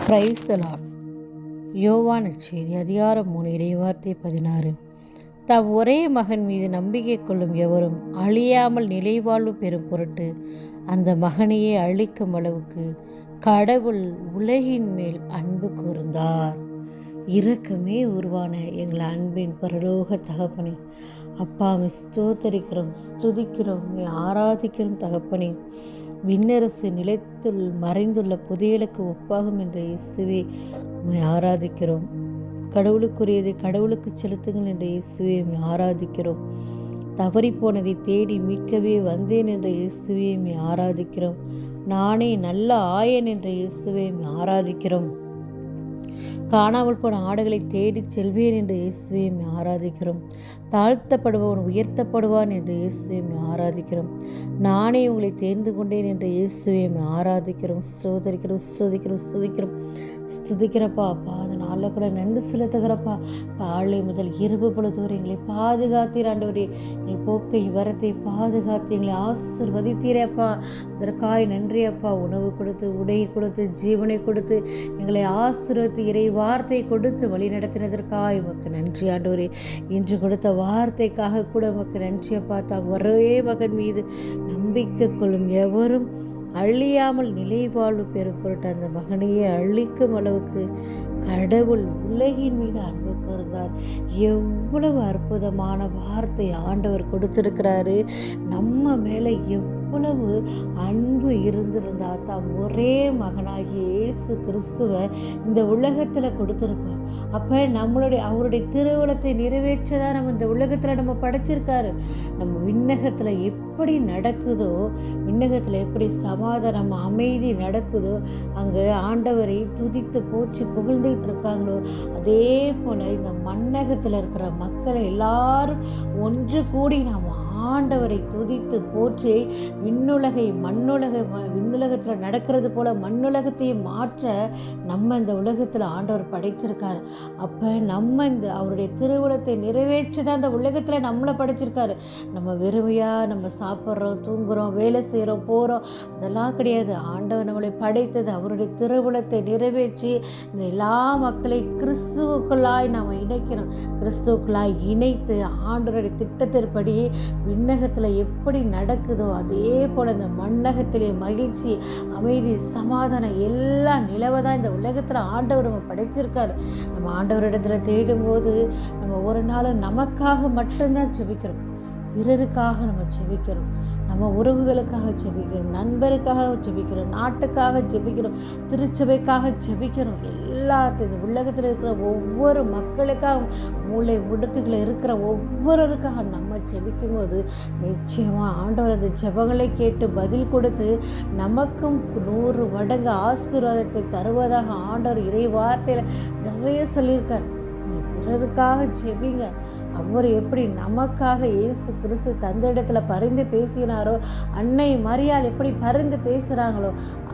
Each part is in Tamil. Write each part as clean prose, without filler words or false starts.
Praise the Lord. யோவான் நற்செய்தி அதிகாரம் 3 இறைவார்த்தை 16. தம் ஒரே மகன் மீது நம்பிக்கை கொள்ளும் எவரும் அழியாமல் நிலைவாழ்வு பெறும் பொருட்டு அந்த மகனையே அழிக்கும் அளவுக்கு கடவுள் உலகின் மேல் அன்பு கூர்ந்தார். இரக்கமே உருவான எங்கள் அன்பின் பரலோக தகப்பனே, அப்பாவை ஸ்தோத்தரிக்கிறோம், ஸ்துதிக்கிறோம், ஆராதிக்கிறோம் தகப்பனே. விண்ணரசு நிலைத்துள் மறைந்துள்ள புதையலுக்கு ஒப்பாகும் என்ற இயேசுவை ஆராதிக்கிறோம். கடவுளுக்குரியதை கடவுளுக்கு செலுத்துங்கள் என்ற இயேசுவை ஆராதிக்கிறோம். தவறிப்போனதை தேடி மீட்கவே வந்தேன் என்ற இயேசுவை ஆராதிக்கிறோம். நானே நல்ல ஆயன் என்ற இயேசுவை ஆராதிக்கிறோம். காணாமல் போன ஆடுகளை தேடி செல்வேன் என்று இயேசுவை ஆராதிக்கிறோம். தாழ்த்தப்படுபவன் உயர்த்தப்படுவான் என்று இயேசுவை ஆராதிக்கிறோம். நானே உங்களை தேர்ந்து கொண்டேன் என்று இயேசுவை ஆராதிக்கிறோம். ஸ்தோதிக்கிறோம். ஸ்துதிக்கிறப்பா. அப்பா அதனால கூட நன்றி செலுத்துகிறப்பா. காலை முதல் இரவு பொழுது எங்களை பாதுகாத்தீர் ஆண்டவரே. எங்கள் போக்கை வரத்தை பாதுகாத்து எங்களை ஆசீர்வதித்தீரப்பா. அதற்காய் நன்றி அப்பா. உணவு கொடுத்து, உடை கொடுத்து, ஜீவனை கொடுத்து, எங்களை ஆசீர்வதித்து, இறை வார்த்தை கொடுத்து வழி நடத்தினதற்காக உமக்கு நன்றி ஆண்டவரே. இன்று கொடுத்த வார்த்தைக்காக கூட உமக்கு நன்றி அப்பா. தாம் ஒரே மகன் மீது நம்பிக்கை கொள்ளும் எவரும் அழியாமல் நிலை வாழ்வு பெறும் பொருட்டு அந்த மகனையே அழிக்கும் அளவுக்கு கடவுள் உலகின் மீது அன்பு கூர்ந்தார். எவ்வளவு அற்புதமான வார்த்தை ஆண்டவர் கொடுத்திருக்கிறாரு. நம்ம மேல எவ்வளவு அன்பு இருந்திருந்தா தாம் ஒரே மகனாகிய இயேசு கிறிஸ்துவை இந்த உலகத்துல கொடுத்திருப்பார். அப்ப அவருடைய திருவுளத்தை நிறைவேற்றதான் நம்ம இந்த உலகத்துல நம்ம படைச்சிருக்காரு. நம்ம விண்ணகத்துல எப்படி நடக்குதோ, விண்ணகத்துல எப்படி சமாதானம் அமைதி நடக்குதோ, அங்க ஆண்டவரை துதித்து போற்றி புகழ்ந்துட்டு இருக்காங்களோ, அதே போல இந்த மண்ணகத்துல இருக்கிற மக்களை எல்லாரும் ஒன்று கூடி நாம் ஆண்டவரை துதித்து போற்றி விண்ணுலகத்தில் நடக்கிறது போல மண்ணுலகத்தையும் மாற்ற நம்ம இந்த உலகத்தில் ஆண்டவர் படைச்சிருக்காரு. அப்போ நம்ம அவருடைய திருவுளத்தை நிறைவேற்றிதான் இந்த உலகத்தில் நம்மளை படைச்சிருக்காரு. நம்ம வெறுமையாக நம்ம சாப்பிட்றோம், தூங்குறோம், வேலை செய்கிறோம், போகிறோம், அதெல்லாம் கிடையாது. ஆண்டவர் நம்மளை படைத்தது அவருடைய திருவுளத்தை நிறைவேற்றி இந்த எல்லா மக்களை கிறிஸ்துவுக்குள்ளாய் நாம் இணைக்கிறோம். கிறிஸ்துவுக்குள்ளாய் இணைத்து ஆண்டவருடைய திட்டத்தின்படி விண்ணகத்தில் எப்படி நடக்குதோ அதே போல் இந்த மண்ணகத்திலே மகிழ்ச்சி, அமைதி, சமாதானம் எல்லாம் நிலவதான் இந்த உலகத்தில் ஆண்டவர் நம்ம படைச்சிருக்காரு. நம்ம ஆண்டவரிடத்துல தேடும்போது நம்ம ஒரு நாளும் நமக்காக மட்டும்தான் ஜெபிக்கிறோம், பிறருக்காக நம்ம ஜெபிக்கிறோம், நம்ம உறவுகளுக்காக ஜெபிக்கிறோம், நண்பருக்காக ஜெபிக்கிறோம், நாட்டுக்காக ஜெபிக்கிறோம், திருச்சபைக்காக ஜெபிக்கிறோம். எல்லாத்தையும் இந்த உலகத்தில் இருக்கிற ஒவ்வொரு மக்களுக்காக, மூளை முடுக்குகளை இருக்கிற ஒவ்வொருவருக்காக நம்ம ஜெபிக்கும் போது நிச்சயமாக ஆண்டவர் அந்த ஜெபங்களை கேட்டு பதில் கொடுத்து நமக்கும் 100 மடங்கு ஆசீர்வாதத்தை தருவதாக ஆண்டவர் இறை வார்த்தையில் நிறைய சொல்லியிருக்கார். பிறருக்காக ஜெபிங்க. அவர் எப்படி நமக்காக இயேசு கிறிஸ்து தந்த இடத்துல பரிந்து பேசினாரோ, அன்னை மரியாள் எப்படி பரிந்து பேசுகிறாங்களோ,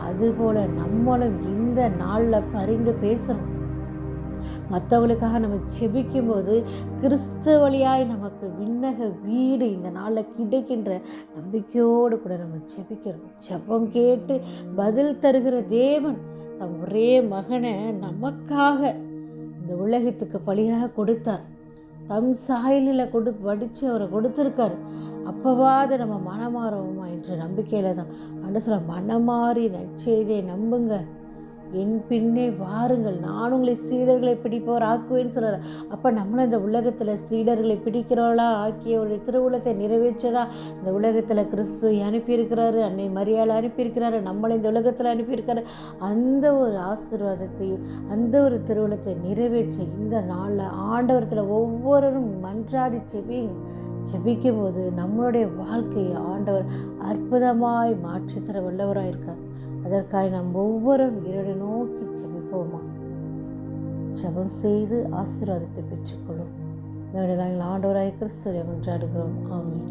அதுபோல் நம்மளும் இந்த நாளில் பரிந்து பேசணும். மற்றவங்களுக்காக நம்ம ஜெபிக்கும் போது கிறிஸ்து வழியாய் நமக்கு விண்ணக வீடு இந்த நாளில் கிடைக்கின்ற நம்பிக்கையோடு கூட நம்ம ஜெபிக்கிறோம். ஜெபம் கேட்டு பதில் தருகிற தேவன் தம் ஒரே மகனை நமக்காக இந்த உலகத்துக்கு பலியாக கொடுத்தார். தம் சாயலில் வடித்து அவரை கொடுத்துருக்காரு. அப்பவாது நம்ம மனமாறுவோமா என்ற நம்பிக்கையில் தான் ஆண்டவர் சொல்ல, மனமாறி நற்செய்தியை நம்புங்க, என் பின்னே வாருங்கள், நான் உங்களை சீடர்களை பிடிப்பவர் ஆக்குவேன்னு சொல்கிறார். அப்போ நம்மளும் இந்த உலகத்தில் சீடர்களை பிடிக்கிறவளா ஆக்கிய ஒரு திருவுளத்தை நிறைவேற்றதான் இந்த உலகத்தில் கிறிஸ்து அனுப்பியிருக்கிறாரு, அன்னை மரியாதை அனுப்பியிருக்கிறாரு, நம்மளை இந்த உலகத்தில் அனுப்பியிருக்காரு. அந்த ஒரு ஆசீர்வாதத்தையும் அந்த ஒரு திருவுளத்தை நிறைவேற்ற இந்த நாளில் ஆண்டவரத்தில் ஒவ்வொருவரும் மன்றாடி ஜெபிக்கும் போது நம்மளுடைய வாழ்க்கையை ஆண்டவர் அற்புதமாய் மாற்றித்தர வல்லவராக இருக்கார். அதற்காக நாம் ஒவ்வொருவரும் இறைவனை நோக்கி ஜெபிப்போமா? ஜெபம் செய்து ஆசீர்வாதத்தை பெற்றுக்கொள்ளும். நாங்கள் ஆண்டவராய் கிறிஸ்துவை மன்றாடுகிறோம். ஆமென்.